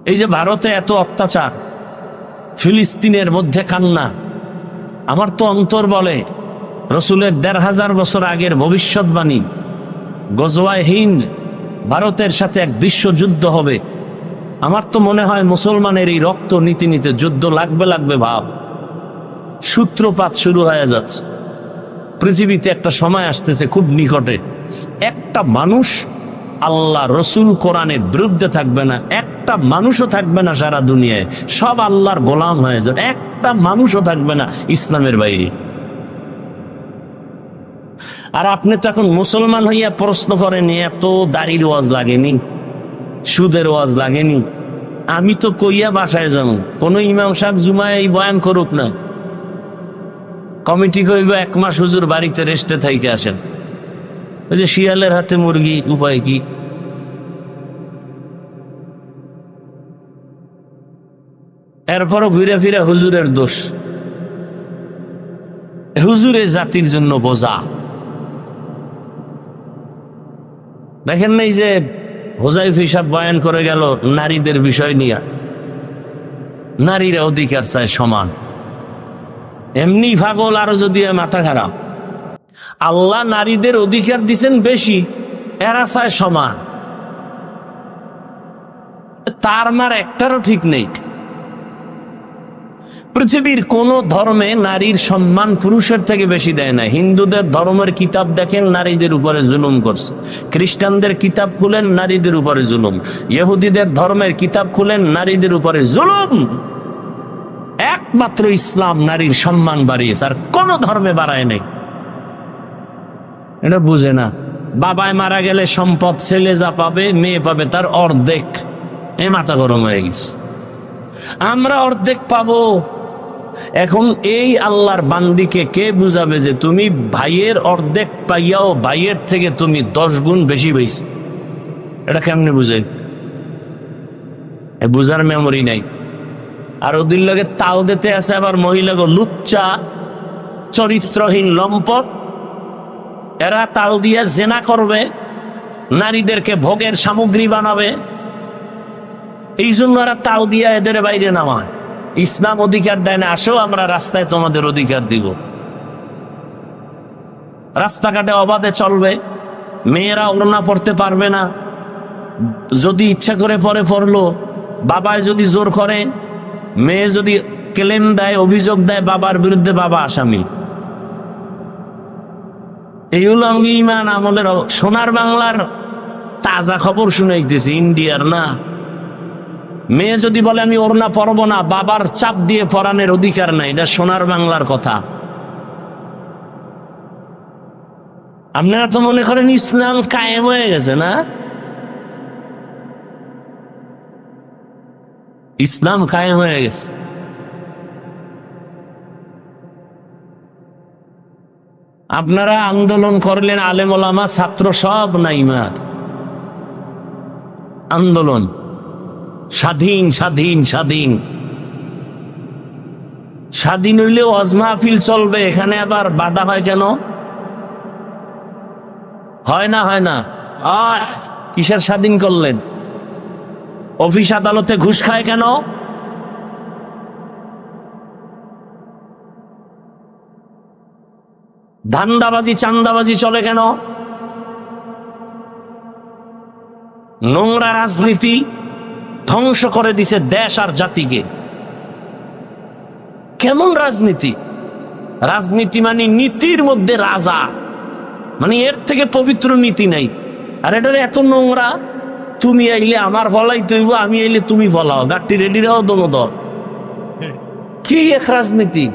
এই যে ভারতে এত অত্যাচার, ফিলিস্তিনের মধ্যে কান্না, আমার তো অন্তর বলে রসুলের ১৫০০ বছর আগের ভবিষ্যৎবাণী, গজওয়ায়ে হিন্দ, ভারতের সাথে এক বিশ্বযুদ্ধ হবে। আমার তো মনে হয় মুসলমানের এই রক্ত নীতি নিতে যুদ্ধ লাগবে ভাব, সূত্রপাত শুরু হয়ে যাচ্ছে। পৃথিবীতে একটা সময় আসতেছে খুব নিকটে, একটা মানুষ আল্লাহ রসুল কোরআনের বিরুদ্ধে থাকবে না, একটা মানুষও থাকবে না সারা দুনিয়ায়, সব আল্লাহর গোলাম হয়ে যাবে, একটা মানুষও থাকবে না ইসলামের বাইরে। আর আপনি তো এখন মুসলমান হইয়া প্রশ্ন করেন, এত দাড়ির ওয়াজ লাগেনি, সুদের ওয়াজ লাগেনি? আমি তো কইয়া বাসায় যাবো, কোন ইমাম সাহেব জুমায় এই বয়ান করুক না, কমিটি কইব 1 মাস হুজুর বাড়িতে রেস্টে থাইকে আসেন। ওই যে শিয়ালের হাতে মুরগি, উপায় কি? এরপরও ঘুরে ফিরে হুজুরের দোষ, হুজুরে জাতির জন্য বোঝা। দেখেন নাই যে হুজাইফা সাহেব বয়ান করে গেল নারীদের বিষয় নিয়ে, নারীরা অধিকার চায় সমান। এমনি পাগল, আরো যদি মাথা খারাপ। আল্লাহ নারীদের অধিকার দিছেন বেশি, এরা চায় সমান, তার মার একটারও ঠিক নেই। পৃথিবীর কোন ধর্মে নারীর সম্মান পুরুষের থেকে বেশি দেয় না। হিন্দুদের ধর্মের কিতাব দেখেন, নারীদের উপরে জুলুম করছে। খ্রিস্টানদের কিতাব খুলেন, নারীদের উপরে জুলুম। ইহুদিদের ধর্মের কিতাব খুলেন, নারীদের উপরে জুলুম। একমাত্র ইসলাম নারীর সম্মান বাড়িয়েছে, আর কোন ধর্মে বাড়ায় নাই। এটা বুঝে না। বাবায় মারা গেলে সম্পদ ছেলে যা পাবে, মেয়ে পাবে তার অর্ধেক। এই মাথা গরম হয়ে গেছে, আমরা অর্ধেক পাবো। এখন এই আল্লাহর বান্দিকে কে বুঝাবে যে তুমি ভাইয়ের অর্ধেক পাইয়াও ভাইয়ের থেকে তুমি 10 গুণ বেশি পাইছো? এটা কেমনে বুঝে? বুঝার মেমোরি নাই। আর ওদের লগে তাল দিতে আছে আবার মহিলাগো লুচ্চা, চরিত্রহীন লম্পট। এরা তাল দিয়ে জেনা করবে, নারীদেরকে ভোগের সামগ্রী বানাবে। এই জন্য এরা তাল দিয়া এদের বাইরে নামায়। ইসলাম অধিকার দেয় না, আসো আমরা রাস্তায় তোমাদের অধিকার দিব। রাস্তাঘাটে অবাধে চলবে, মেয়েরা ওড়না পড়তে পারবে না, যদি ইচ্ছা করে পরে পড়লো। বাবায় যদি জোর করে, মেয়ে যদি ক্লেম দেয়, অভিযোগ দেয় বাবার বিরুদ্ধে, বাবা আসামি। এই হলো আমি ইমান আমলের। সোনার বাংলার তাজা খবর শুনাইতেছি, ইন্ডিয়ার না। মেয়ে যদি বলে আমি ওড়না পরব না, বাবার চাপ দিয়ে পরানের অধিকার নাই। এটা সোনার বাংলার কথা। আপনারা তো মনে করেন ইসলাম কায়েম হয়ে গেছে না? ইসলাম কায়েম হয়ে গেছে। আপনারা আন্দোলন করলেন, আলেম ওলামা ছাত্র সব নাইমা। আন্দোলন স্বাধীন স্বাধীন স্বাধীন স্বাধীন হইলেও ওয়াজ মাহফিল চলবে, এখানে আবার বাধা হয় কেন? হয় না? হয় না? কিসের স্বাধীন করলেন? অফিস আদালতে ঘুষ খায় কেন? ধান্দাবাজি চান্দাবাজি চলে কেন? নোংরা রাজনীতি ধ্বংস করে দিছে দেশ আর জাতিকে। কেমন রাজনীতি? রাজনীতি মানে নীতির মধ্যে রাজা, মানে এর থেকে পবিত্র নীতি নাই। আর এটা এত নোংরা, তুমি আইলে আমার ফলাই তৈব, আমি আইলে তুমি ফলাও, গাড়ি রেডি রাও দোনো দল। কি এক রাজনীতি,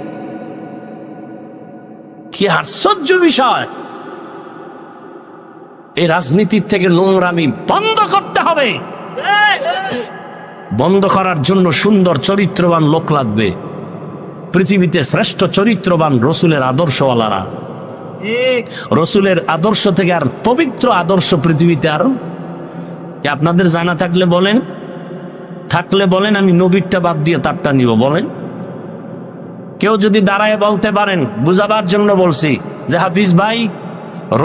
কি আশ্চর্য বিষয়! এই রাজনীতির থেকে নোংরামি বন্ধ করতে হবে। বন্ধ করার জন্য সুন্দর চরিত্রবান লোক লাগবে। পৃথিবীতে শ্রেষ্ঠ চরিত্রবান রসুলের আদর্শওয়ালারা। রসুলের আদর্শ থেকে আর পবিত্র আদর্শ পৃথিবীতে আর কি আপনাদের জানা থাকলে বলেন, থাকলে বলেন, আমি নবীরটা বাদ দিয়ে তারটা নিব। বলেন, কেউ যদি দাঁড়ায় বলতে পারেন, বুঝাবার জন্য বলছি যে হাফিজ ভাই,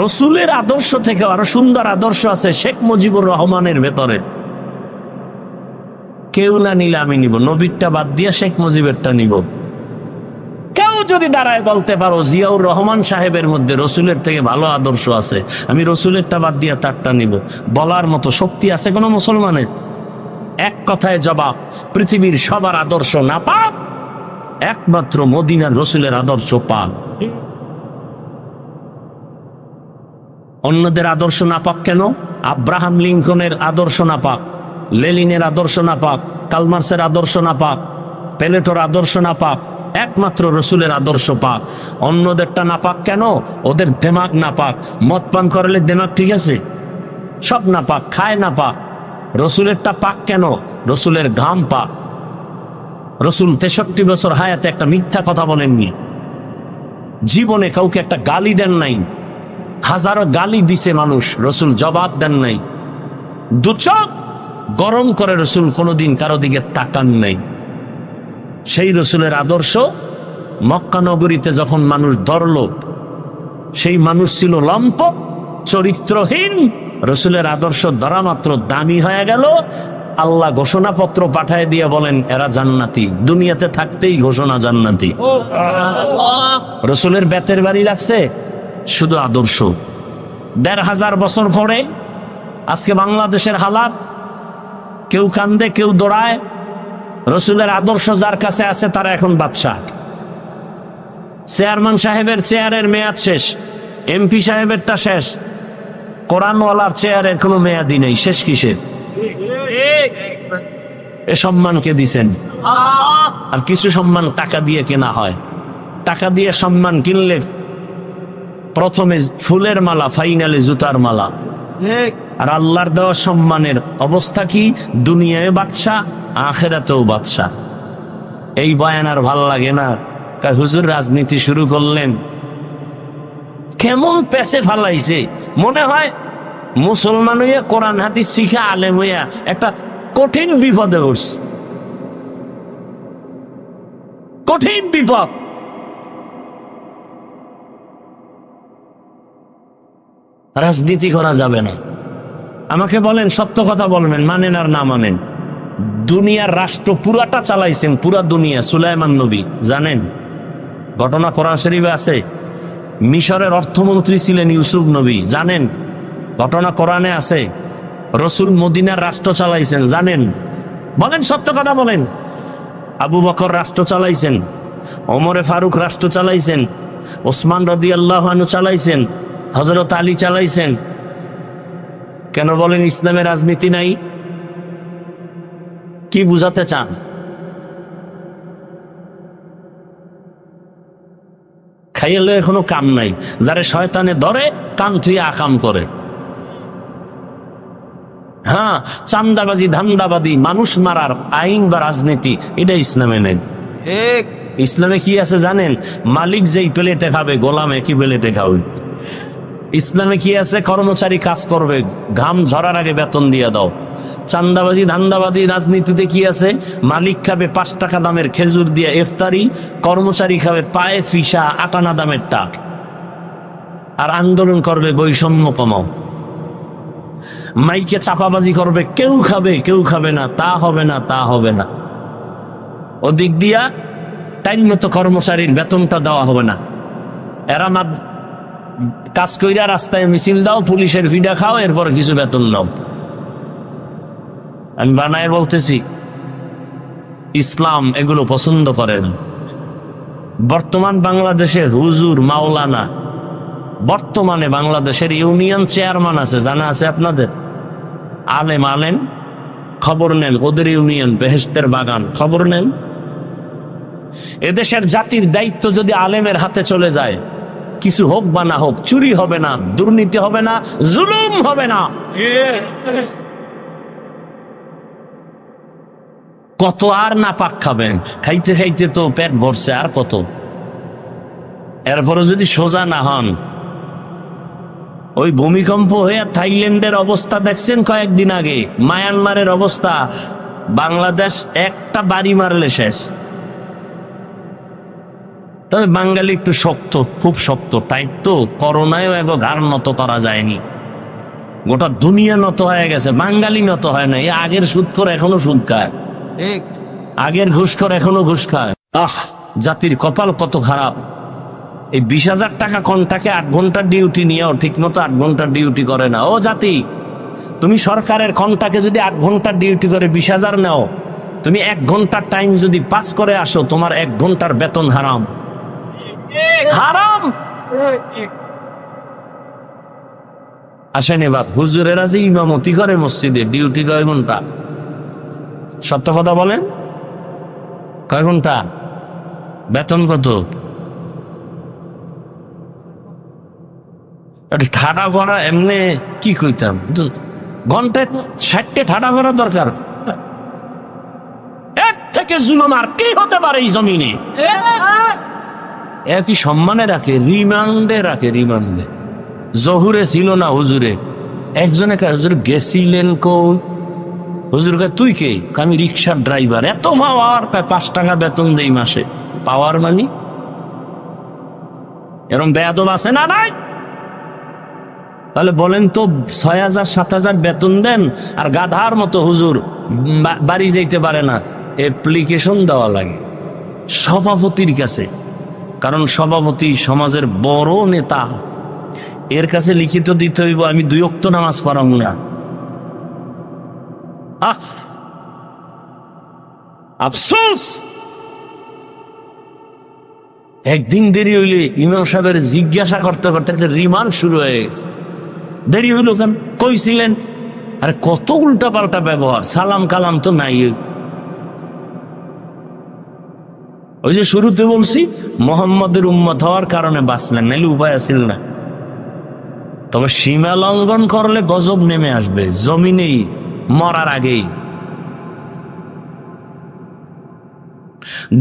রসুলের আদর্শ থেকে আরো সুন্দর আদর্শ আছে শেখ মুজিবুর রহমানের ভেতরে। কেউ না নিলে আমি নিব, নবীরটা বাদ দিয়ে শেখ মুজিবেরটা নিব। কেউ যদি দাঁড়ায় বলতে পারো জিয়াউর রহমান সাহেবের মধ্যে রসুলের থেকে ভালো আদর্শ আছে, আমি রসুলেরটা বাদ দিয়ে তারটা নিব, বলার মতো শক্তি আছে কোনো মুসলমানের? এক কথায় জবাব, পৃথিবীর সবার আদর্শ না পাক, একমাত্র মদিনার রসুলের আদর্শ পাক। অন্যদের আদর্শ না পাক কেন? আব্রাহাম লিঙ্কনের আদর্শ না পাক, লেনিনের আদর্শ না পাক, কালমার্সের আদর্শ না পাক, প্লেটোর আদর্শ না পাক, একমাত্র রসুলের আদর্শ পাক। অন্যদেরটা না পাক কেন? ওদের দেমাগ না পাক। মদ পান করলে দেমাগ ঠিক আছে? সব না পাক, খায় না পাক। রসুলেরটা পাক কেন? রসুলের ঘাম পাক। রসুল 63 বছর হায়াতে একটা মিথ্যা কথা বলেননি, জীবনে কাউকে একটা গালি দেন নাই। হাজারো গালি দিছে মানুষ, রসুল জবাব দেন নাই। দু চোখ গরম করে রসুল কোনোদিন কারো দিকে তাকান নাই। সেই রসুলের আদর্শ মক্কা নগরীতে যখন মানুষ ধরল, সেই মানুষ ছিল লম্প, চরিত্রহীন। রসুলের আদর্শ ধরা মাত্র দামি হয়ে গেল। আল্লাহ ঘোষণাপত্র পাঠায় দিয়ে বলেন এরা জান্নাতি, দুনিয়াতে থাকতেই ঘোষণা জান্নাতি। রসুলের বেতের বাড়ি লাগছে শুধু আদর্শ। 1500 বছর পরে আজকে বাংলাদেশের হালাত, কেউ কান্দে কেউ দৌড়ায়। রসুলের আদর্শ যার কাছে আছে তারা এখন বাদশাহ। চেয়ারম্যান সাহেবের চেয়ারের মেয়াদ শেষ, এমপি সাহেবেরটা শেষ, কোরআনওয়ালার চেয়ারের কোনো মেয়াদি নেই। শেষ কিসের? এ সম্মানকে দিছেন। আর কিছু সম্মান টাকা দিয়ে কেনা হয়। টাকা দিয়ে সম্মান কিনলে প্রথমে ফুলের মালা, ফাইনালে জুতার মালা। আর আল্লাহর দেওয়া সম্মানের অবস্থা কি? দুনিয়ায় বাদশা, আখেরাতেও বাদশা। এই বয়ান আর ভাল লাগে না। হুজুর রাজনীতি শুরু করলেন, কেমন পেছে ফালাইছে। মনে হয় মুসলমান হইয়া কোরআন হাদিস শিখা আলেম হইয়া একটা কঠিন বিপদে উঠছে। কঠিন বিপদ। রাজনীতি করা যাবে না। আমাকে বলেন সত্য কথা বলবেন, মানেন আর না মানেন। দুনিয়ার রাষ্ট্র পুরাটা চালাইছেন, পুরা দুনিয়া সুলাইমান নবী, জানেন? ঘটনা কোরআন শরীফে আছে। মিশরের অর্থমন্ত্রী ছিলেন ইউসুফ নবী, জানেন? ঘটনা কোরআনে আছে। রসুল মদিনার রাষ্ট্র চালাইছেন, জানেন? বলেন সত্য কথা বলেন। আবু বকর রাষ্ট্র চালাইছেন, ওমরে ফারুক রাষ্ট্র চালাইছেন, ওসমান রাদিয়াল্লাহু আনহু চালাইছেন, হযরত আলী চালাইছেন। কেন বলেন ইসলামে রাজনীতি নাই? কি বুঝাতে চান? খাইলে এখনো কাম নাই। যারে শয়তানে ধরে কান থুয়ে আকাম করে। হ্যাঁ, চান্দাবাজি, ধান্দাবাজি, মানুষ মারার আইন বা রাজনীতি, এটা ইসলামে নেই। ইসলামে কি আছে জানেন? মালিক যেই প্লেটে খাবে গোলাম একই প্লেটে খাবে। ইসলামে কি আছে? কর্মচারী কাজ করবে, ঘাম ঝরার আগে বেতন দিয়ে দাও। চান্দাবাজি, ধান্দাবাজি রাজনীতিতে কি আছে? মালিক খাবে 5 টাকা দামের খেজুর দিয়ে ইফতারি, কর্মচারী খাবে পায়ে ফিসা 8 আনা দামের টা। আর আন্দোলন করবে বৈষম্য কমাও। মাইকে চাপাবাজি করবে, কেউ খাবে কেউ খাবে না, তা হবে না তা হবে না। ওদিক দিয়া টাইম মতো কর্মচারীর বেতনটা দেওয়া হবে না। এরা কাজ কইরা রাস্তায় মিছিল দাও, পুলিশের ভিডা খাও, এরপর কিছু বেতন নাও। আমি বানায় বলতেছি, ইসলাম এগুলো পছন্দ করে না। বর্তমান বাংলাদেশে হুজুর, মাওলানা, বর্তমানে বাংলাদেশের ইউনিয়ন চেয়ারম্যান আছে, জানা আছে আপনাদের? আলেম আলেম, খবর নেন। ওদের ইউনিয়ন বেহেশতের বাগান, খবর নেন। এদেশের জাতির দায়িত্ব যদি আলেমের হাতে চলে যায়, কিছু হোক বা না হোক, চুরি হবে না, দুর্নীতি হবে না, জুলুম হবে না। কত আর না পাক খাবেন? খাইতে খাইতে তো পেট ভরছে, আর কত? এরপরে যদি সোজা না হন, ওই ভূমিকম্প হয়ে থাইল্যান্ডের অবস্থা দেখছেন কয়েকদিন আগে, মায়ানমারের অবস্থা, বাংলাদেশ একটা বাড়ি মারলে শেষ। তবে বাঙালি একটু শক্ত, খুব শক্ত, তাই তো করোনায়ও এগো ঘাড় নত করা যায়নি। গোটা দুনিয়া নত হয়ে গেছে, বাঙালি নত হয় না। আগের সুদ করে এখনো সুদ খায়। আগের ঘুষখোর এখনো ঘুষ খায়। জাতির কপাল কত খারাপ। এই 20,000 টাকা কন্টাকে 8 ঘন্টার ডিউটি নিয়েও ঠিক মতো 8 ঘন্টার ডিউটি করে না। ও জাতি, তুমি সরকারের কন্টাকে যদি 8 ঘন্টার ডিউটি করে 20,000 নাও, তুমি 1 ঘন্টার টাইম যদি পাস করে আসো, তোমার 1 ঘন্টার বেতন হারাম। হারাম। আসেন এবার, হুজুরেরা যে ইমামতি করে মসজিদে, ডিউটি কয় ঘন্টা? সত্য কথা বলেন, কয় ঘন্টা? বেতন কত? ঠাডা ভরা এমনি কি কইতাম, ঘন্টায় 60 ঠাডা ভরা দরকার। এর থেকে জুলুম আর কি হতে পারে এই জমিনে? একই সম্মানে রাখে, রিমান্ডে রাখে, রিমান্ডে। জহুরে ছিল না হুজুরে, একজনে হুজুর গেছিলেন কোন? হুজুর কয় তুই কে? আমি রিক্সার ড্রাইভার। এত পাওয়ার? 5 টাকা বেতন দেই মাসে। পাওয়ার মানি? এরকম বেয়াদব আছে না নাই? তাহলে বলেন তো, 6,000 7,000 বেতন দেন আর গাধার মতো হুজুর বাড়ি যাইতে পারে না। অ্যাপ্লিকেশন দেওয়া লাগে সভাপতির কাছে, কারণ সভাপতি সমাজের বড় নেতা, এর কাছে লিখিত দিতে হইব আমি 2 ওয়াক্ত নামাজ পড়াবো না। আফসোস। একদিন দেরি হইলে ইমাম সাহেবের জিজ্ঞাসা করতে করতে একটা রিমান্ড শুরু হয়ে গেছে। দেরি হইল কেন? কইছিলেন? আরে কত উল্টা পাল্টা ব্যবহার, সালাম কালাম তো নাই। ওই যে শুরুতে বলছি, মোহাম্মদের উম্মত হওয়ার কারণে বাঁচলেন, নাইলে উপায় আছিল না। তবে সীমা লঙ্ঘন করলে গজব নেমে আসবে জমিনেই, মরার আগেই।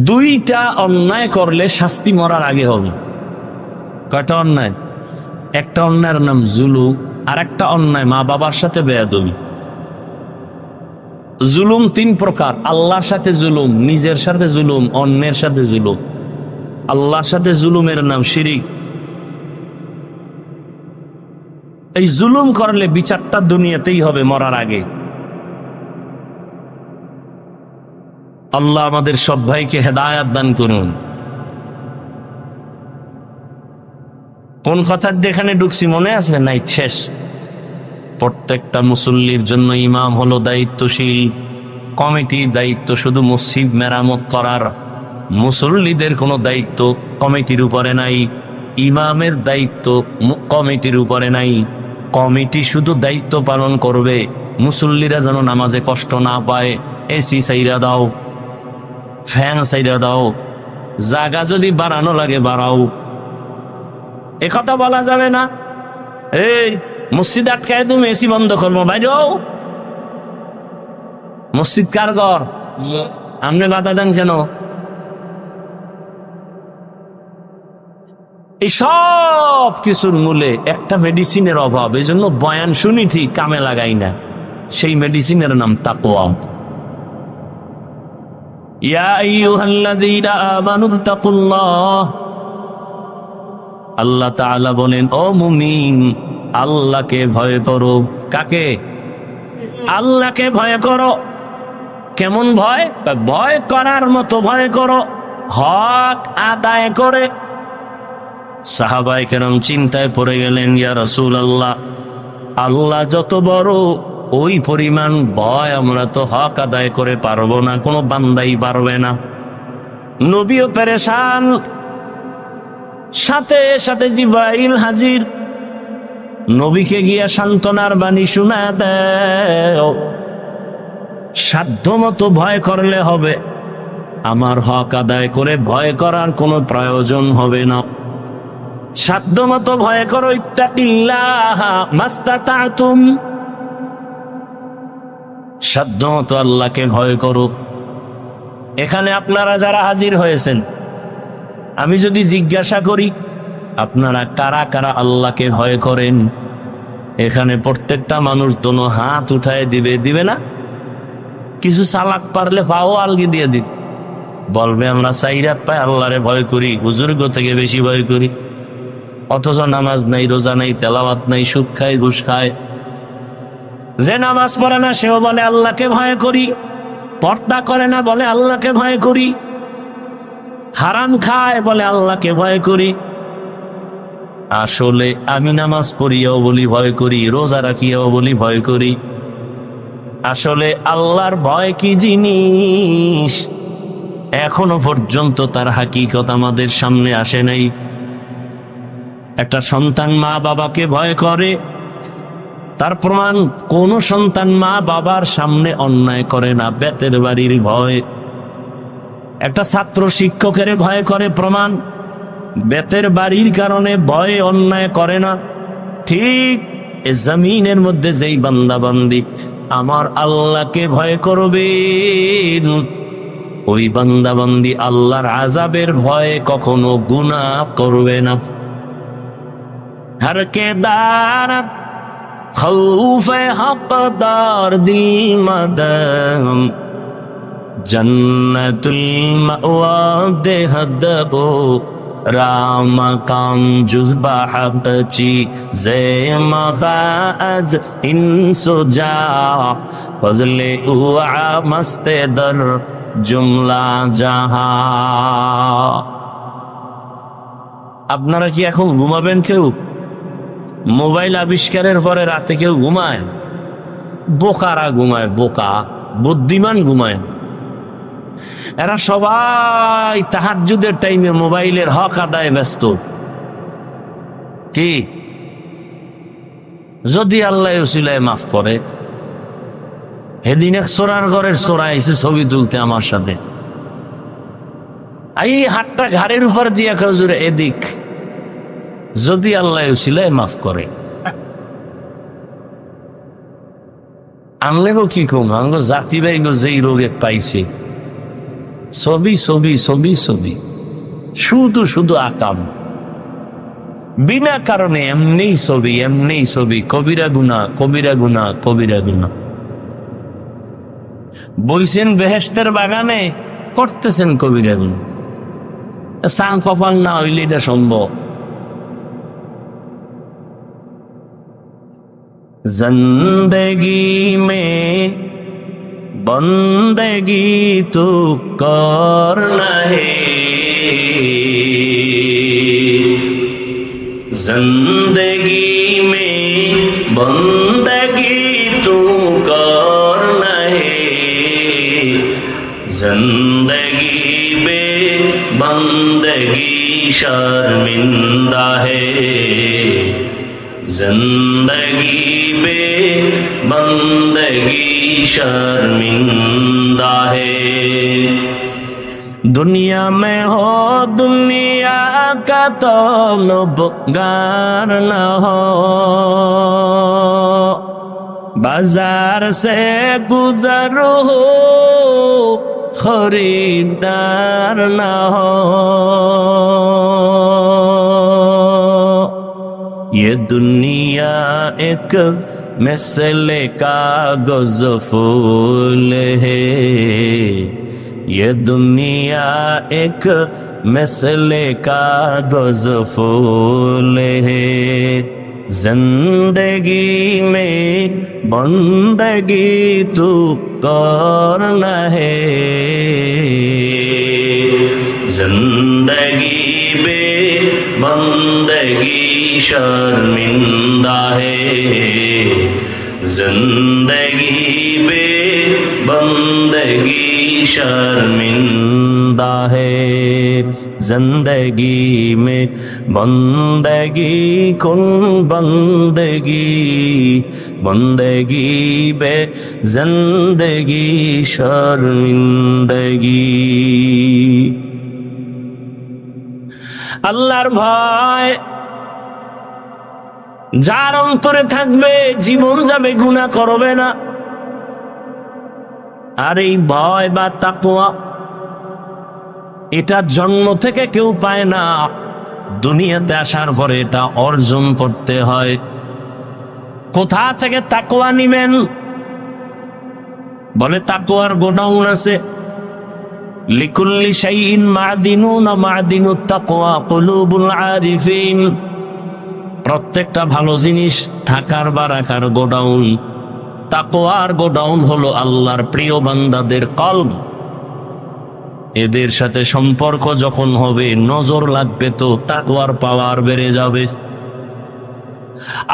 2টা অন্যায় করলে শাস্তি মরার আগে হবে। কয়টা অন্যায়? একটা অন্যায়ের নাম জুলুম, আর একটা অন্যায় মা বাবার সাথে বেয়াদবি। জুলুম 3 প্রকার: আল্লাহর সাথে জুলুম, নিজের সাথে জুলুম, অন্যের সাথে জুলুম। আল্লাহর সাথে জুলুমের নাম শিরিক। এই জুলুম করলে বিচারটা দুনিয়াতেই হবে, মরার আগে। আল্লাহ আমাদের সব ভাইকে হেদায়াত দান করুন। কোন কথার এখানে ঢুকছি মনে আছে? নাই, শেষ। প্রত্যেকটা মুসল্লির জন্য ইমাম হলো দায়িত্বশীল। কমিটির দায়িত্ব শুধু মসজিদ মেরামত করার, মুসল্লিদের কোনো দায়িত্ব কমিটির উপরে নাই। ইমামের দায়িত্ব কমিটির উপরে নাই। কমিটি শুধু দায়িত্ব পালন করবে মুসল্লিরা যেন নামাজে কষ্ট না পায়। এসি সাইরা দাও, ফ্যান সাইরা দাও, জায়গা যদি বাড়ানো লাগে বাড়াও। একথা বলা যাবে না, এই মসজিদ আটকায় তুমি এসি বন্ধ করবো, বাইরেও। মসজিদ কার ঘর? আপনি বাধা দেন কেন? এই সব কিছুর মূলে একটা মেডিসিনের অভাব। এই জন্য বয়ান শুনি ঠিক, কামে লাগাই না। সেই মেডিসিনের নাম তাকওয়া। ইয়া আইয়ুহাল্লাযীনা আমানুত্তাকুল্লাহ। আল্লাহ তাআলা বলেন, ও মুমিন, আল্লাহকে ভয় করো। কাকে? আল্লাহকে ভয় করো। কেমন ভয়? ভয় করার মতো ভয় করো, হক আদায় করে। সাহাবায়ে কেরাম চিন্তায় পড়ে গেলেন, ইয়া রাসূলুল্লাহ, আল্লাহ যত বড়, ওই পরিমাণ ভয় আমরা তো হক আদায় করে পারবো না, কোনো বান্দাই পারবে না। নবীও পেরেশান, সাথে সাথে জিবরাইল হাজির। নবীকে গিয়া সান্ত্বনার বাণী শোনা দেয়, সাধ্য মতো ভয় করলে হবে, আমার হক আদায় করে ভয় করার কোনো প্রয়োজন হবে না। সাধ্য মতো ভয় করো, ইত্তাকিল্লাহ মাস্তাতাতুম। সাধ্য মতো আল্লাহকে ভয় করো। এখানে আপনারা যারা হাজির হয়েছেন, আমি যদি জিজ্ঞাসা করি আপনারা কারা কারা আল্লাহকে ভয় করেন, এখানে প্রত্যেকটা মানুষ দোনো হাত উঠায় দিবে, দিবে না? কিছু চালাক পারলে পাও আলগি দিয়ে দিবে, বলবে আমরা 4 হাত পায় আল্লাহরে ভয় করি, বুজুর্গ থেকে বেশি ভয় করি। অথচ নামাজ নাই, রোজা নাই, তেলাওয়াত নাই, সুদ খায়, ঘুষ খায়। যে নামাজ পড়ে না সেও বলে আল্লাহকে ভয় করি। পর্দা করে না বলে আল্লাহকে ভয় করি, হারাম খায় বলে আল্লাহকে ভয় করি। আসলে আমি নামাজ পড়িয়াও বলি ভয় করি, রোজা রাখিয়াও বলি ভয় করি। আসলে আল্লাহর ভয় কি জিনিস এখনো পর্যন্ত তার হাকিকত আমাদের সামনে আসে নাই। একটা সন্তান মা বাবাকে ভয় করে, তার প্রমাণ কোন সন্তান মা বাবার সামনে অন্যায় করে না, বেতের বাড়ির ভয়। একটা ছাত্র শিক্ষকের ভয় করে, প্রমাণ বেতের বাড়ির কারণে ভয়ে অন্যায় করে না। ঠিক এ জমিনের মধ্যে যেই বান্দা বান্দি আমার আল্লাহকে ভয় করবেন, ওই বান্দা বান্দি আল্লাহর আযাবের ভয়ে কখনো গুনাহ করবে না। हर के दारत खौफ हक़दार दिल मदम जन्नतुल मअवा देहद बो राम काम जुज़बा हक़ची ज़े मग़ाज़ इंसो जा फज़ले उआ मस्ते दर जुमला जहां। আপনারা কি এখন ঘুমাবেন? কেউ মোবাইল আবিষ্কারের পরে রাতে কেউ ঘুমায়? বোকারা ঘুমায়, বোকা। বুদ্ধিমান ঘুমায়। এরা সবাই তাহাজ্জুদের টাইমে মোবাইলের হক আদায় ব্যস্ত। কি যদি আল্লাহ উসিলায় মাফ করে? সেদিন এক সোরার ঘরের সোরা এসে ছবি তুলতে আমার সাথে, এই হাতটা ঘাড়ের উপর দিয়া খজুর এদিক, যদি আল্লাহ উসিলায় মাফ করে। আনলে কি কম আনলো জাতি ভাই যেই রোগে পাইছে, ছবি ছবি ছবি ছবি, শুধু শুধু আকাম, বিনা কারণে এমনি ছবি এমনি ছবি। কবিরা গুনাহ, কবিরা গুনাহ, কবিরা গুনাহ। বইছেন বেহেশতের বাগানে, করতেছেন কবিরা গুনাহ। সাং কপাল না হইলে এটা সম্ভব। जिंदगी में बंदगी तो करना है, जिंदगी में बंदगी तो करना है, जिंदगी में बंदगी शर्मिंदा है, जिंदगी बंदगी शर्मिंदा है। दुनिया में हो दुनिया का तलबगार न हो, बाजार से गुजर हो खरीदार न हो। ये दुनिया एक मिसले कागज़ फूल है, ये दुनिया एक मिसले कागज़ फूल है, जिंदगी में बंदगी तू करना है, जिंदगी में बंदगी शर्मिंदा है, जिंदगी में बंदगी शर्मिंदा है, जिंदगी में बंदगी कुन बंदगी, बंदगी बे जिंदगी शर्मिंदगी। আল্লাহর ভয় যার অন্তরে থাকবে জীবন যাবে গুনাহ করবে না। আর এই ভয় বা তাকওয়া এটা জন্ম থেকে কেউ পায় না, দুনিয়াতে আসার পরে এটা অর্জন করতে হয়। কোথা থেকে তাকওয়া নিবেন? বলে তাকওয়ার গোডাউন আছে। লিকুল্লি শাইইন মাদিনুন মাদিনুত তাকওয়া কুলুবুল আরিফিন। প্রত্যেকটা ভালো জিনিস থাকার বা রাখার গোডাউন তাকওয়ার গোডাউন হলো আল্লাহর প্রিয় বান্দাদের কলব। এদের সাথে সম্পর্ক যখন হবে, নজর লাগবে তো তাকওয়ার পাওয়ার বেড়ে যাবে।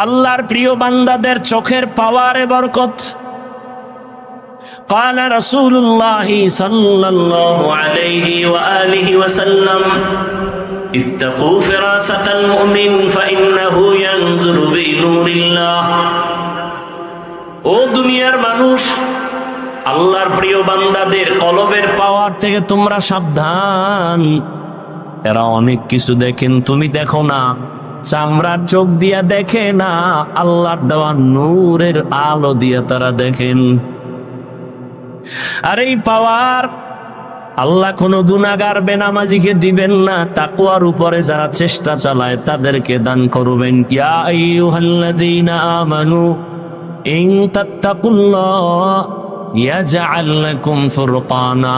আল্লাহর প্রিয় বান্দাদের চোখের পাওয়ারে বরকত। قال رسول الله صلى الله عليه وآله وسلم اتقوا فراسة المؤمن فإنه ينظر بنور الله। ও দুনিয়ার মানুষ, আল্লাহর প্রিয় বান্দাদের কলবের পাওয়ার থেকে তোমরা সাবধান। এরা অনেক কিছু দেখেন, তুমি দেখো না। চামড়ার চোখ দিয়া দেখে না, আল্লাহর দেওয়া নূরের আলো দিয়া তারা দেখেন। আর এই পাওয়ার আল্লাহ কোনো গুনাহগার বেনামাজিকে দিবেন না, তাকওয়ার উপরে যারা চেষ্টা চালায় তাদেরকে দান করবেন। ইয়া আইয়ুহাল্লাযীনা আমানু ইন তাত্তাকুল্লাহ ইয়াজআল লাকুম ফুরকানা।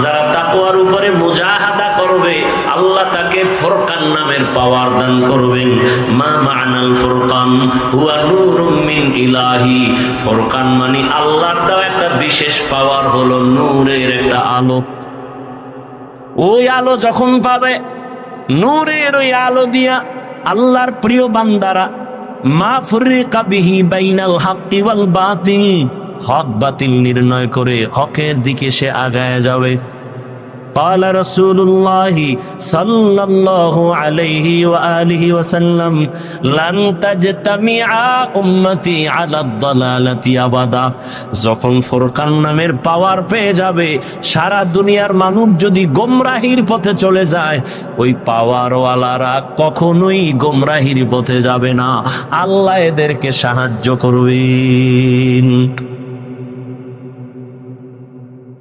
যারা তাকওয়ার উপরে মুজাহাদা করবে, আল্লাহ তাকে ফুরকান নামের পাওয়ার দান করবেন। মা মা'নাল ফুরকান হুয়া নূরুম মিন ইলাহি। ফুরকান মানে আল্লাহর দেওয়া একটা বিশেষ পাওয়ার, হলো নূরের একটা আলো। ওই আলো যখন পাবে, নূরের ওই আলো দিয়া আল্লাহর প্রিয় বান্দারা মা ফুররিকা বিহি বাইনাল হাক্কি ওয়াল বাতিল, হক বাতিল নির্ণয় করে হকের দিকে সে আগায় যাবে। قال رسول الله صلى الله عليه وآله وسلم لن تجتمع أمتي على الضلالة أبدا। যখন ফুরকান নামের পাওয়ার পেয়ে যাবে, সারা দুনিয়ার মানুষ যদি গোমরাহির পথে চলে যায়, ওই পাওয়ারওয়ালারা কখনোই গোমরাহির পথে যাবে না। আল্লাহ এদেরকে সাহায্য করবেন।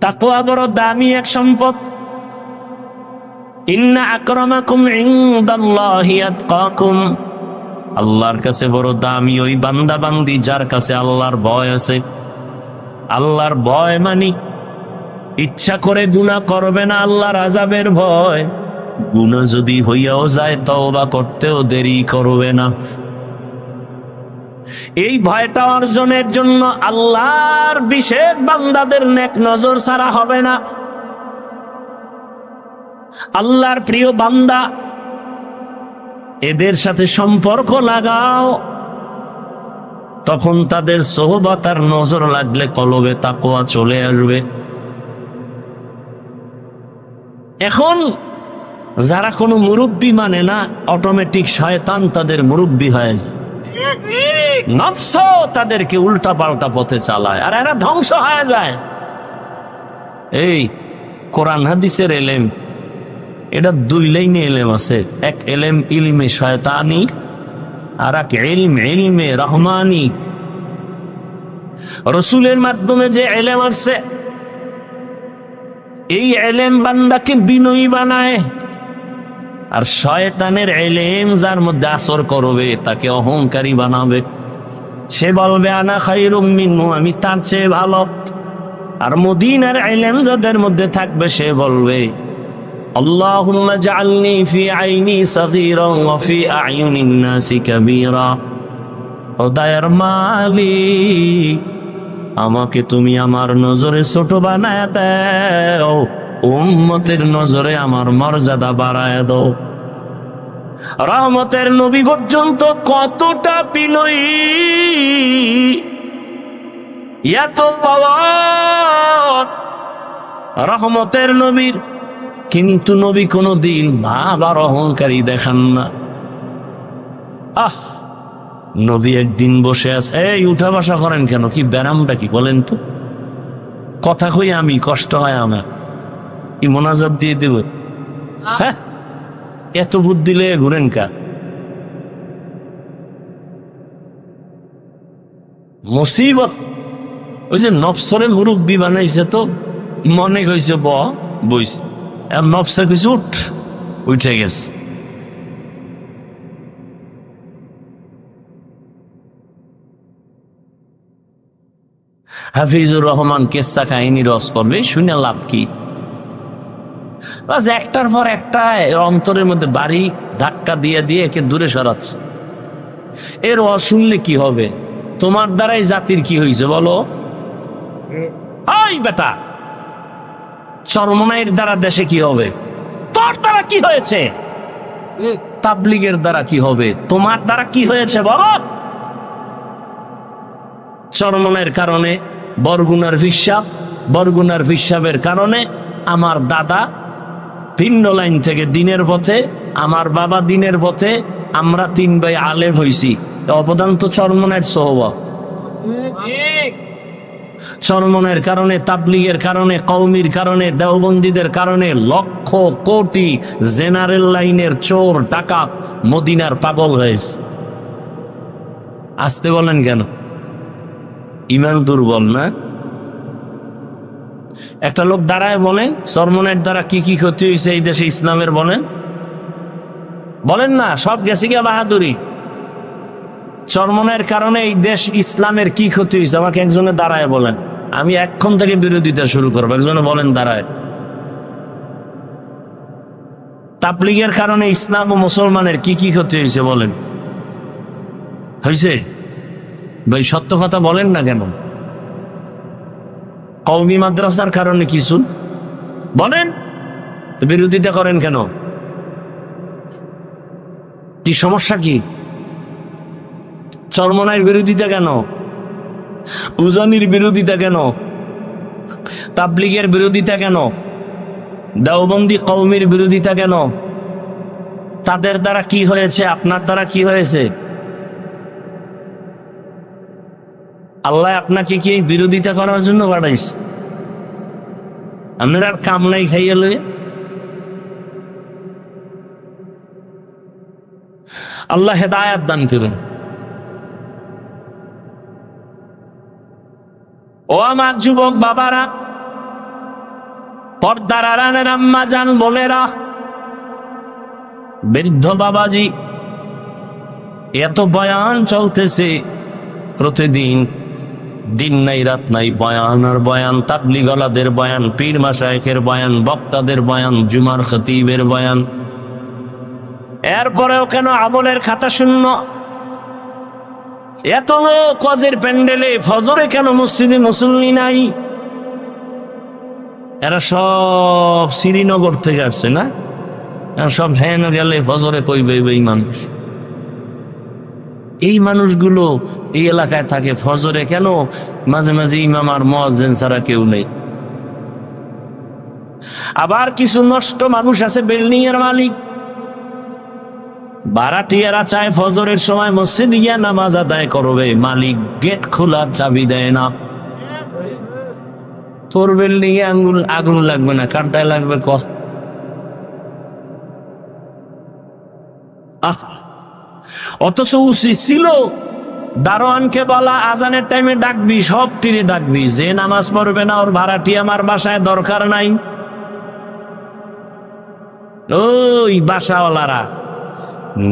তাকওয়া বড় দামি এক সম্পদ। ইন্না আকরামাকুম ইনদাল্লাহি আতকাকুম। আল্লাহর কাছে বড় দামি ওই বান্দা বান্দি যার কাছে আল্লাহর ভয় আছে। আল্লাহর ভয় মানে ইচ্ছা করে গুনাহ করবে না, আল্লাহর আযাবের ভয়। গুনাহ যদি হইয়াও যায়, তওবা করতেও দেরি করবে না। এই ভয়টা অর্জনের জন্য আল্লাহর বিশেষ বান্দাদের নেক নজর ছাড়া হবে না। আল্লাহর প্রিয় বান্দা, এদের সাথে সম্পর্ক লাগাও, তখন তাদের সোহবত আর নজর লাগলে কলবে তাকওয়া চলে আসবে। এখন যারা কোনো মুরব্বি মানে না, অটোমেটিক শয়তান তাদের মুরব্বি হয়ে যায়। নফস তাদেরকে উল্টা পাল্টা পথে চালায়, আর এরা ধ্বংস হয়ে যায়। এই কোরআন হাদিসের এলেম, এটা দুই লাইনে এলেম আছে। এক এলেম ইলমে শয়তানি, আর এক ইলমে রহমানি। রসুলের মাধ্যমে যে এলেম আসছে, এই এলেম বান্দাকে বিনয়ী বানায়। আর শয়তানের এলেম যার মধ্যে আসর করবে, তাকে অহংকারী বানাবে। সে বলবে আনা খায়রুম মিনহু, আমি তার চেয়ে ভালো। আর মদিনার এলেম যাদের মধ্যে থাকবে, সে বলবে আল্লাহুম্মা জাআলনি ফি আইনি সাগীরান ওয়া ফি আ'য়ুনিন নাসি কাবীরা। ও দয়ার মালিক, আমাকে তুমি আমার নজরে ছোট বানায় দাও, উম্মতের নজরে আমার মর্যাদা বাড়ায় দাও। রহমতের নবী পর্যন্ত কতটা বিনয়ী, এত পাওয়ার রহমতের নবীর। কিন্তু নবী কোনদিন ভাব আর অহংকারী দেখান না। নবী একদিন বসে আছে, এই উঠা বসা করেন কেন, কি ব্যারামটা কি বলেন তো? কথা কই আমি, কষ্ট হয় আমার, কি মোনাজাত দিয়ে দেব? হ্যাঁ, এত বুদ্ধি লেগে ঘুরেন কা? মুসিবত। ওই যে নফসরে মুরব্বি বানাইছে, তো মনে কইছে বইছে, নফসে কইছে উঠ, উঠে গেছে। হাফিজুর রহমান কেসা কাহিনী রস করবে, শুনে লাভ কি? বাস একটার পর একটা অন্তরের মধ্যে বাড়ি ধাক্কা দিয়ে দিয়ে একে দূরে সরাচ্ছে। এর রস শুনলে কি হবে? তোমার দ্বারাই জাতির কি হয়েছে বলো? ওই বেটা, চরমনাইয়ের দ্বারা দেশে কি হবে? তোর দ্বারা কি হয়েছে? তাবলীগের দ্বারা কি হবে? তোমার দ্বারা কি হয়েছে বলো? চরমনের কারণে বরগুনার ফিসাব, বরগুনার ফিসাবের কারণে আমার দাদা ভিন্ন লাইন থেকে দিনের পথে, আমার বাবা দিনের পথে, আমরা 3 ভাই আলেম হইছি। অবদান তো চরমনের সোহবা। চরমনের কারণে, তাবলীগের কারণে, কওমির কারণে, দেওবন্দীদের কারণে লক্ষ কোটি জেনারেল লাইনের চোর ডাকাত মদিনার পাগল হয়েছে। আসতে বলেন কেন? ইমান দুর্বল না? একটা লোক দাঁড়ায় বলে চরমনের দ্বারা কি কি ক্ষতি হয়েছে এই দেশে ইসলামের, বলেন বলেন না, সব গেছে গিয়া বাহাদুরি। চরমনের কারণে এই দেশ ইসলামের কি ক্ষতি হয়েছে আমাকে একজনে দাঁড়ায় বলেন। আমি এখন থেকে বিরোধিতা শুরু করবো, একজনে বলেন দাঁড়ায়। তাবলীগের কারণে ইসলাম ও মুসলমানের কি কি ক্ষতি হয়েছে বলেন। হয়েছে ভাই, সত্য কথা বলেন না কেন? কওমি মাদ্রাসার কারণে কিছু বলেন, তো বিরোধিতা করেন কেন? কি সমস্যা কি? চরমনাইয়ের বিরোধিতা কেন? উজানির বিরোধিতা কেন? তাবলীগের বিরোধিতা কেন? দেওবন্দি কওমির বিরোধিতা কেন? তাদের দ্বারা কি হয়েছে? আপনার দ্বারা কি হয়েছে? আল্লাহ আপনাকে কি বিরোধিতা করার জন্য পাঠাইছে? আপনার আর কাম নাই খাইয়া লই। আল্লাহ হেদায়েত দান করুন। ও আমার যুবক বাবারা, পর্দার আড়ালের আম্মা জান বোনেরা, বৃদ্ধ বাবাজি, এত বয়ান চলতেছে প্রতিদিন, দিন নাই রাত নাই বয়ান আর বয়ান, তাবলীগওয়ালাদের বয়ান, পীর মাশায়েখের বয়ান, বক্তাদের বয়ান, জুমার খতিবের বয়ান। এরপরেও কেন আমলের খাতা শূন্য? এত লোক ওয়াজের প্যান্ডেলে, ফজরে কেন মসজিদে মুসল্লি নাই? এরা সব শ্রীনগর থেকে আসছে না? সব হেন গেলে ফজরে কইবে এই মানুষ। এই মানুষগুলো এই এলাকায় থাকে, ফজরে কেন মাঝে মাঝে ইমাম আর মুয়াজ্জিন ছাড়া কেউ নেই। আবার কিছু নষ্ট মানুষ আছে, বিল্ডিং এর মালিক, ভাড়াটিয়ারা চায় ফজরের সময় মসজিদ গিয়া নামাজ আদায় করবে, মালিক গেট খোলার চাবি দেয় না। তোর বিল্ডিং এ আগুন লাগবে না, কারটায় লাগবে ক? অথচ উচিত ছিল দারোয়ানকে বলা, আজানের টাইমে ডাকবি, সব তীরে ডাকবি, যে নামাজ পড়বে না ওর ভাড়াটি আমার বাসায় দরকার নাই। ওই বাসাওয়ালারা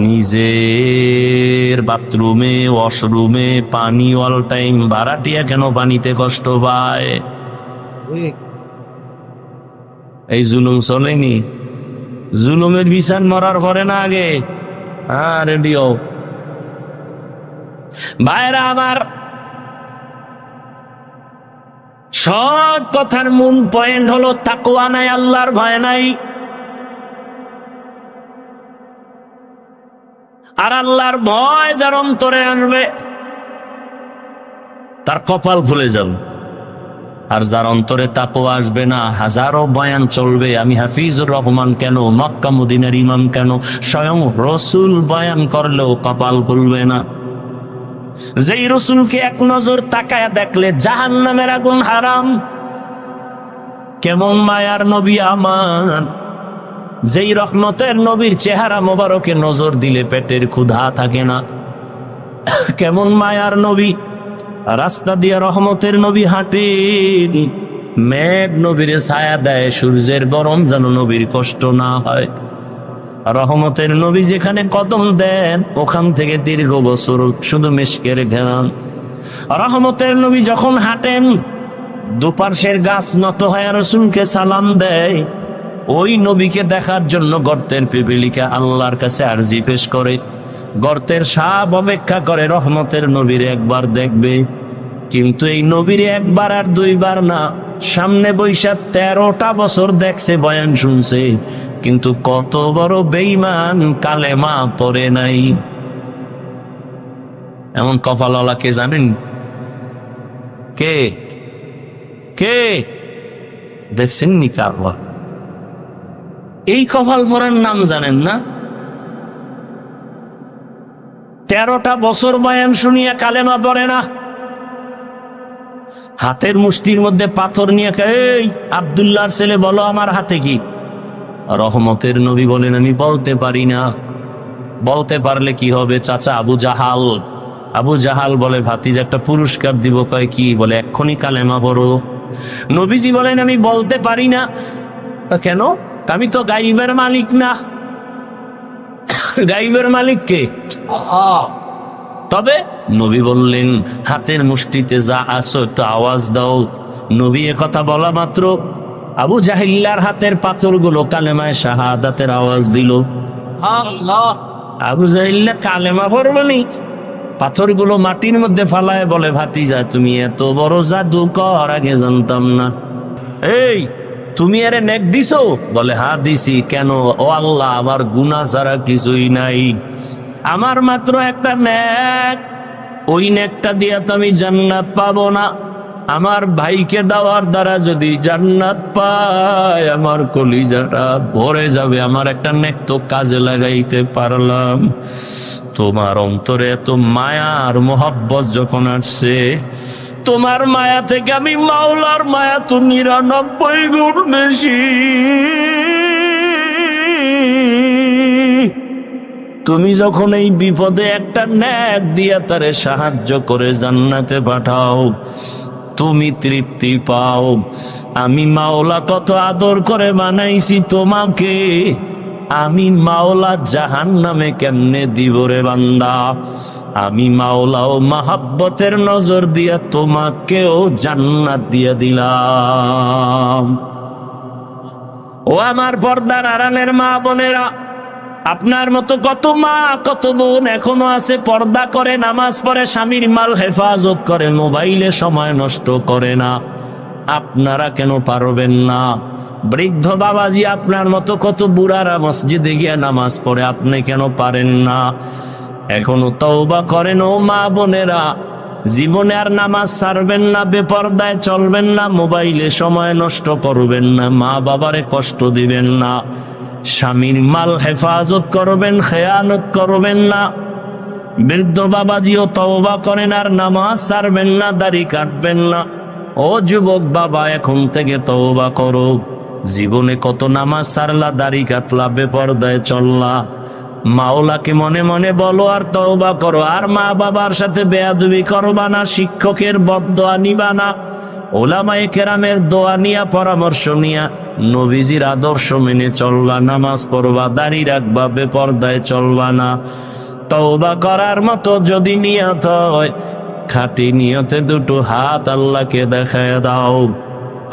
নিজের বাথরুমে ওয়াশরুমে পানি অল টাইম, ভাড়াটিয়া কেন পানিতে কষ্ট পায়? এই জুলুম চলেনি? জুলুমের বিচার মরার পরে না আগে? হ্যাঁ, রেডিও ভাইরা আমার, সব কথার মূল পয়েন্ট হলো তাকওয়া নাই, আল্লাহর ভয় নাই। আর আল্লাহর ভয় যার অন্তরে আসবে তার কপাল খুলে যাবে। আর যার অন্তরে তাকওয়া আসবে না, হাজারো বয়ান চলবে, আমি হাফিজুর রহমান কেন, মক্কা মদিনার ইমাম কেন, স্বয়ং রসুল বয়ান করলেও কপাল খুলবে না। যেই রসুলকে এক নজর তাকায়া দেখলে জাহান্নামের আগুন হারাম, কেমন মায়ার নবী আমার, যেই রহমতের নবীর চেহারা মোবারকে নজর দিলে পেটের ক্ষুধা থাকে না। কেমন মায়ার নবী, রাস্তা দিয়ে রহমতের নবী হাঁটেন, মেঘ নবীর ছায়া দেয়, সূর্যের গরম যেন নবীর কষ্ট না হয়। রহমতের নবী যেখানে কদম দেন ওখান থেকে দীর্ঘ বছর শুধু মেশকের ঘেরান। রহমতের নবী যখন হাঁটেন দুপার্শ্বের গাছ নত হয়ে রসুলকে সালাম দেয়। ওই নবীকে দেখার জন্য গর্তের পিপিলিকা আল্লাহর কাছে আরজি পেশ করে, গর্তের সাপ অপেক্ষা করে রহমতের নবীর একবার দেখবে, কিন্তু এই নবীর একবার আর দুইবার না, সামনে বৈশা 13টা বছর দেখছে, বয়ান শুনছে, কিন্তু কত বড় বেঈমান, কালেমা পড়ে নাই। এমন কপালওয়ালা কে জানেন? কে কে দেখছেন নি? কারবা এই কপাল পরার নাম জানেন না? 13টা বছর বয়ান শুনিয়া কালেমা পড়ে না। হাতের মুষ্টির মধ্যে পাথর নিয়ে, এই আব্দুল্লাহর ছেলে বলো আমার হাতে কি? রহমতের নবী বলেন আমি বলতে পারি না। বলতে পারলে কি হবে? চাচা আবু জাহাল বলে ভাতিজা একটা পুরস্কার দিব। কয় কি? বলে এক্ষুনি কালেমা পড়ো। নবীজি বলেন আমি বলতে পারি না। কেন? আমি তো গাইবের মালিক না। গাইবের মালিক কে? তবে নবী বললেন হাতের মুষ্টিতে যা আছো একটু আওয়াজ দাও। নবী কথা বলা মাত্র আবু জাহিল্লার হাতের পাথরগুলো কালেমায় শাহাদাতের আওয়াজ দিল। আবু জাহিল্লা কালেমা পড়বনি, পাথরগুলো মাটির মধ্যে ফালায় বলে ভাতিজা তুমি এত বড় জাদুকর, আগে জানতাম না। এই তুমি আরে নেক দিছো? বলে হ্যাঁ দিছি। কেন? ও আল্লাহ আমার গুনাহ ছাড়া কিছুই নাই, আমার মাত্র একটা নেক, ওই নেকটা দিয়া তো আমি জান্নাত পাবো না। আমার ভাইকে দেওয়ার দ্বারা যদি জান্নাত পায় আমার কলিজাটা ভরে যাবে। আমার একটা নেক তো কাজে লাগাইতে পারলাম। তোমার অন্তরে এত মায়া আর মোহাব্বত যখন আসছে, তোমার মায়া থেকে আমি মাওলার মায়া তো 99 গুণ বেশি। তুমি যখন এই বিপদে একটা নেক দিয়া তারে সাহায্য করে জান্নাতে পাঠাও, তুমি তৃপ্তি পাও। আমি মাওলা কত আদর করে বানাইছি তোমাকে, আমি মাওলা জাহান্নামে কেমনে দিব রে বান্দা? আমি মাওলাও মাহাব্বতের নজর দিয়া তোমাকেও জান্নাত দিয়া দিলাম। ও আমার পর্দার আড়ালের মা বোনেরা, আপনার মতো কত মা কত বোন এখনো আছে, পর্দা করে, নামাজ পড়ে, স্বামীর মাল হেফাজত করে, মোবাইলে সময় নষ্ট করে না। আপনারা কেন পারবেন না? বৃদ্ধ বাবাজি আপনার মতো কত বুড়ারা মসজিদে গিয়ে নামাজ পড়ে, আপনি কেন পারেন না? এখনো তওবা করেন ও মা বোনেরা। জীবনে আর নামাজ ছাড়বেন না, বেপরদায় চলবেন না, মোবাইলে সময় নষ্ট করবেন না, মা বাবারে কষ্ট দিবেন না, স্বামীর মাল হেফাজত করবেন, খেয়ানত করবেন না। বৃদ্ধ বাবাজিও তওবা করেন আর নামাজ ছাড়বেন না, দাড়ি কাটবেন না। ও যুবক বাবা এখন থেকে তওবা করো। জীবনে কত নামাজ ছাড়লা, দাড়ি কাটলা, বেপরদায় চললা। মাওলাকে মনে মনে বলো আর তওবা করো। আর মা বাবার সাথে বেয়াদবি করবা না, শিক্ষকের বদদোয়া নিবা না, ওলামায়ে কেরামের দোয়া নিয়া, পরামর্শ নিয়া নবীজির আদর্শ মেনে চলবা, নামাজ পড়বা, দাড়ি রাখবা, বেপরদায় চলবা না। তওবা করার মতো যদি নিয়ত হয়, খাঁটি নিয়তে দুটো হাত আল্লাহকে দেখায় দাও।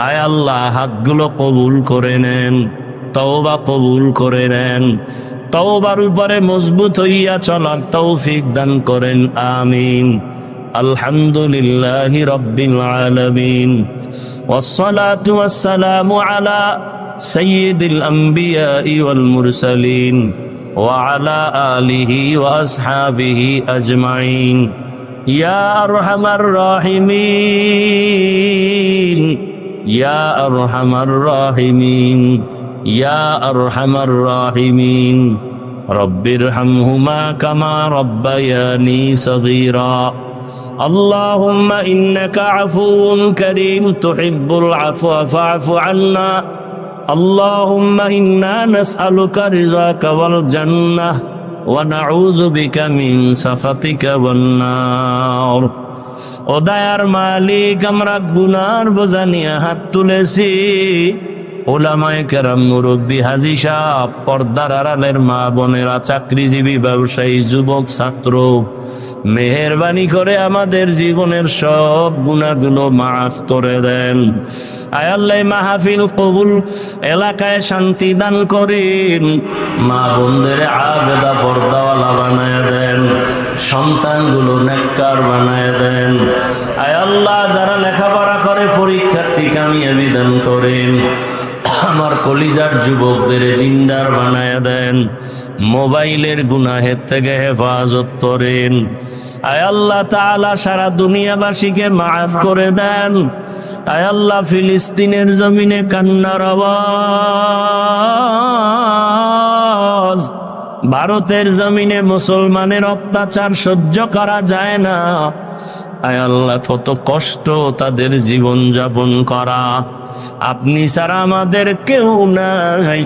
আয় আল্লাহ হাতগুলো কবুল করে নেন, তওবা কবুল করে নেন। তওবার উপরে মজবুত হইয়া চলার তৌফিক দান করেন, আমিন। আলহামদুলিল্লাহি রাব্বিল আলামিন, ওয়াসসালাতু ওয়াসসালামু আলা সাইয়্যিদিল আমবিয়াই ওয়াল মুরসালিন ওয়া আলা আলিহি ওয়া আসহাবিহি আজমাইন। ইয়া আরহামার রাহিমিন, ইয়া আরহামার রাহিমিন, ইয়া আরহামার রাহিমিন। রব্বিরহামহুমা কামা রব্বায়ানি সগীরা। আল্লাহুম্মা ইন্নাকা আফুউন কারীম তুহিব্বুল আফওয়া ফা'ফু আন্না। আল্লাহুম্মা ইন্না নাসআলুকা রিযাকা ওয়াল জান্নাহ ওয়া নাউযু বিকা মিন সাখাতিকা ওয়ান নার। ও দয়ার মালিক, আমরা গুনার বোঝা নিয়ে হাত তুলেছি, ওলামায়ে কেরাম, মুরব্বী, হাজী সাহেব, পর্দার আড়ালের মা বোনেরা, চাকরিজীবী, ব্যবসায়ী, যুবক, ছাত্র, মেহেরবানি করে আমাদের জীবনের সব গুনাহগুলো মাফ করে দেন। আয় আল্লাহ, মাহফিল কবুল, এলাকায় শান্তি দান করেন, মা বোনদের আবেদা পর্দাওয়ালা বানায় দেন, সন্তানগুলো নেককার বানায় দেন। আয় আল্লাহ, যারা লেখাপড়া করে পরীক্ষার্থী কামিয়াবি দান করেন, আমার কলিজার যুবকদের দিনদার বানায় দেন, মোবাইলের গুনাহের থেকে হেফাজত করেন। আয় আল্লাহ তাআলা, সারা দুনিয়াবাসীকে মাফ করে দেন। আয় আল্লাহ, ফিলিস্তিনের জমিনে কান্নার আওয়াজ, ভারতের জমিনে মুসলমানের অত্যাচার সহ্য করা যায় না। আয় আল্লাহ, কত কষ্ট তাদের জীবন যাপন করা, আপনি ছাড়া আমাদের কেউ নাই।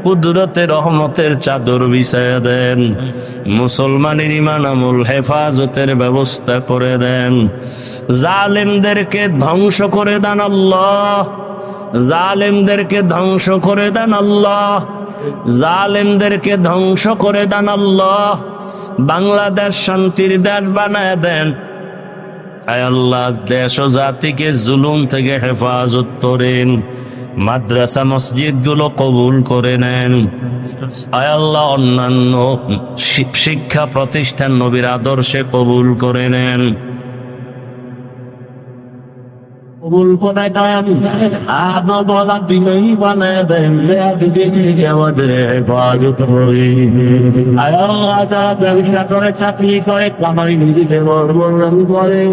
কুদরতের রহমতের চাদর বিছায়া দেন, মুসলমানের ঈমান আমল হেফাজতের ব্যবস্থা করে দেন। জালেমদেরকে ধ্বংস করে দেন আল্লাহ, জালেমদেরকে ধ্বংস করে দেন আল্লাহ, জালেমদেরকে ধ্বংস করে দেন আল্লাহ। বাংলাদেশ শান্তির দেশ বানায় দেন। আয় আল্লাহ, দেশ ও জাতিকে জুলুম থেকে হেফাজত করেন, মাদ্রাসা মসজিদ গুলো কবুল করে নেন। আয় আল্লাহ, অন্যান্য শিক্ষা প্রতিষ্ঠান নবীর আদর্শে কবুল করে নেন, কবুল করে দেন। আদো বলা দিনই বানায় দেন, আমাদের হেফাজত করে। আয় আল্লাহ, যারা ব্যবসা করে, চাকরি করে, কামাই নিজেদের বর্বরণ করে,